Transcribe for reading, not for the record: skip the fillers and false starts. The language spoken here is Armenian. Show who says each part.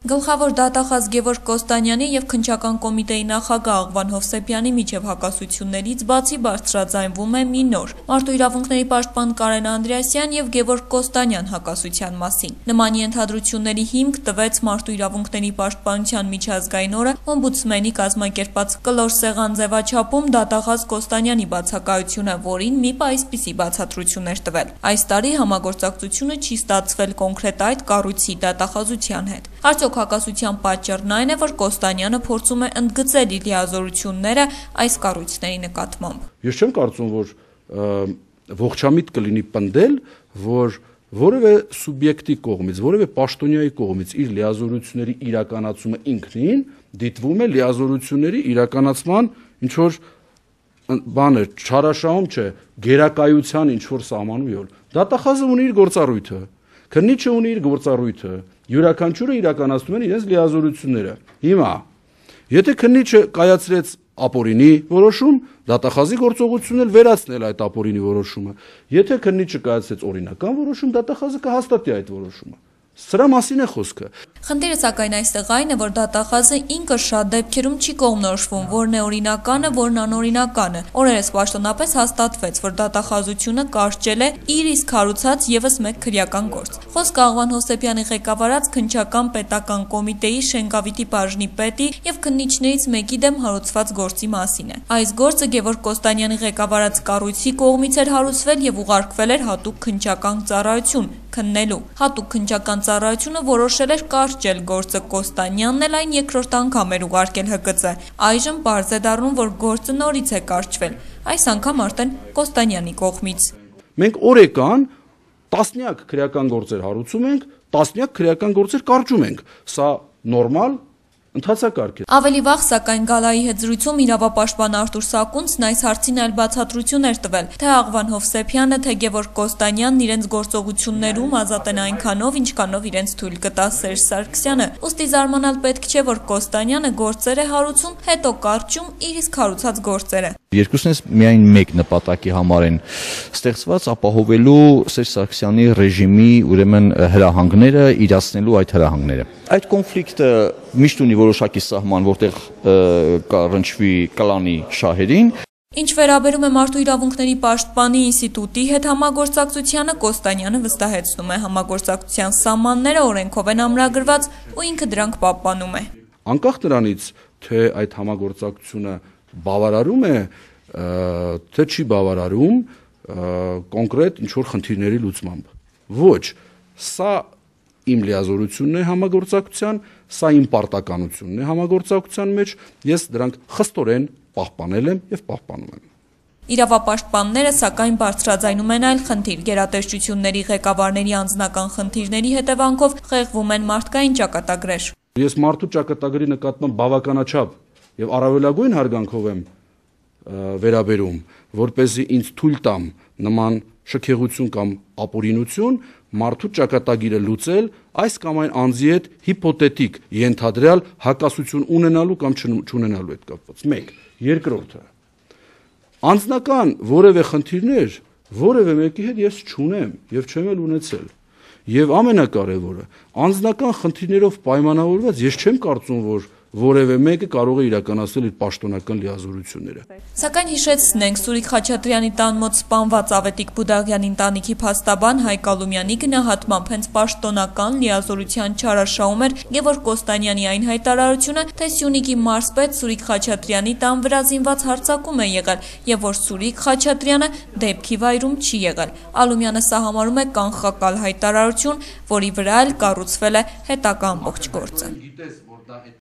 Speaker 1: Գլխավոր դատախազ Գևորգ Կոստանյանի և քննչական կոմիտեի նախագահ Աղվան Հովսեփյանի միջև հակասություններից բացի բարձրաձայնվում է մի նոր՝ Մարդու իրավունքների պաշտպան Կարեն Անդրեասյան և Գևորգ Կոստանյան հակասության մասին։ Նման ենթադրությունների հիմք տվեց Մարդու իրավունքների պաշտպանության միջազգային օրը օմբուդսմենի կազմակերպած կլոր սեղան ձևաչափում դատախազ Կոստանյանի բացակայությունը, որին ՄԻՊ-ը այսպիսի բացատրություն էր տվել։ Այս տարի համագործակցությունը չի ստացվել կոնկրետ այդ կառույցի դատախազության հետ։ Արդյոք հակասության պատճառն այն է, որ Կոստանյանը փորձում է ընդգծել իր լիազորությունները այս կառույցների նկատմամբ։
Speaker 2: Ես չեմ կարծում, որ ողջամիտ կլինի պնդել, որ որևէ սուբյեկտի կողմից, որևէ պաշտոնյայի կողմից իր լիազորությունների իրականացումը ինքնին դիտվում է լիազորությունների իրականացման ինչ-որ բան է, չարաշահում չէ, գերակայության ինչ-որ սահմանույթ։ Դատախազը ունի իր գործառույթը, քննիչը ունի իր գործառույթը, յուրաքանչյուրը իրականացնում են իրենց լիազորությունները։ Հիմա, եթե քննիչը կայացրեց ապօրինի որոշում, դատախազի գործողությունն էլ վերացնել այդ ապօրինի որոշումը։ Եթե քննիչը կայացրեց օրինական որոշում, դատախազը կհաստատի այդ որոշումը։ Սրա մասին է խոսքը։
Speaker 1: Խնդիրը սակայն այստեղ այն է, որ դատախազը ինքը շատ դեպքերում չի կողմնորոշվում, որն է օրինականը, որն անօրինականը։ Օրերս պաշտոնապես հաստատվեց, որ դատախազությունը կարճել է իր իսկ հարուցած ևս մեկ քրեական գործ։ Խոսքը Աղվան Հովսեփյանի ղեկավարած քննչական պետական կոմիտեի Շենգավիթի բաժնի պետի և քննիչներից մեկի դեմ հարուցված գործի մասին է։ Այս գործը Գևորգ Կոստանյանի ղեկավարած կառույցի կողմից էր հարուցվել և ուղարկվել էր հատուկ քննչական ծառայություն քննելու։ Հատուկ քննչական ծառայությունը որոշել էր կարճել գործը, Կոստանյանն էլ այն երկրորդ անգամ էր ուղարկել ՀԿԾ։ Այժմ պարզ է դառնում, որ գործը նորից է կարճվել, այս անգամ արդեն Կոստանյանի կողմից։
Speaker 2: Մենք օրեկան տասնյակ քրեական գործեր հարուցում ենք, տասնյակ քրեական գործեր կարճում ենք։ Սա նորմալ ընթացակարգ է։
Speaker 1: Ավելի վաղ, սակայն, Գալայի հետ զրույցում իրավապաշտպան Արտուր Սակունցն այս հարցին այլ բացատրություն էր տվել, թե Աղվան Հովսեփյանը, թե Գևորգ Կոստանյանն իրենց գործողություններում ազատ են այնքանով, ինչքանով իրենց թույլ կտա Սերժ Սարգսյանը։ Ուստի զարմանալ պետք չէ, որ Կոստանյանը գործեր է հարուցում, հետո կարճում իր իսկ հարուցած գործերը։
Speaker 3: Երկուսնից միայն մեկ նպատակի համար են ստեղծված ապահովելու Սերժ Սարգսյանի ռեժիմի ուրեմն հրահանգները, իրացնելու այդ հրահանգները։ Այդ կոնֆլիկտը միշտ ունի որոշակի սահման, որտեղ կառնչվի կլանի շահերին։
Speaker 1: Ինչ վերաբերում է Մարդու իրավունքների պաշտպանի ինստիտուտի հետ համագործակցությանը, Կոստանյանը վստահեցնում է, համագործակցության սահմանները օրենքով են ամրագրված ու ինքը դրանք պահպանում է։
Speaker 2: Անկախ նրանից, թե այդ համագործակցությունը բավարարում է, թե չի բավարարում կոնկրետ ինչ-որ խնդիրների լուծմամբ։ Ոչ, սա իմ լիազորությունն է համագործակցության, սա իմ պարտականությունն է համագործակցության մեջ, ես դրանք խստորեն պահպանել եմ և պահպանում եմ։
Speaker 1: Իրավապաշտպանները սակայն բարձրաձայնում են այլ խնդիր, գերատեսչությունների ղեկավարների անձնական խնդիրների հետևանքով խեղվում են մարդկային ճակատագրեր։
Speaker 2: Ես մարդու ճակատագրի նկատմամբ բավականաչափ և առավելագույն հարգանքով եմ վերաբերում, որպեսզի ինձ թույլ տամ նման շքեղություն կամ ապօրինություն մարդու ճակատագիրը լուծել այս կամ այն անձի հետ հիպոթետիկ ենթադրյալ հակասություն ունենալու կամ չունենալու հետ կապված։ Մեկ, երկրորդը, անձնական որևէ խնդիրներ որևէ մեկի հետ ես չունեմ և չեմ էլ ունեցել։ Եվ ամենակարևորը, անձնական խնդիրներով պայմանավորված ես չեմ կարծում, որ որևէ մեկը կարող է իրականացնել իր պաշտոնական լիազորությունները։
Speaker 1: Սակայն հիշեցնենք, Սուրիկ Խաչատրյանի տան մոտ սպանված Ավետիք Բուդաղյանի ընտանիքի փաստաբան Հայկ Ալումյանի գնահատմամբ հենց պաշտոնական լիազորության չարաշահում էր Գևորգ Կոստանյանի այն հայտարարությունը, թե Սյունիքի մարզպետ Սուրիկ Խաչատրյանի տան վրա զինված հարձակում է եղել և որ Սուրիկ Խաչատրյանը դեպքի վայրում չի եղել։ Ալումյանը սա համարում է կանխակալ հայտարարություն, որի վրա էլ կառուցվել է հետագա ամբողջ գործը։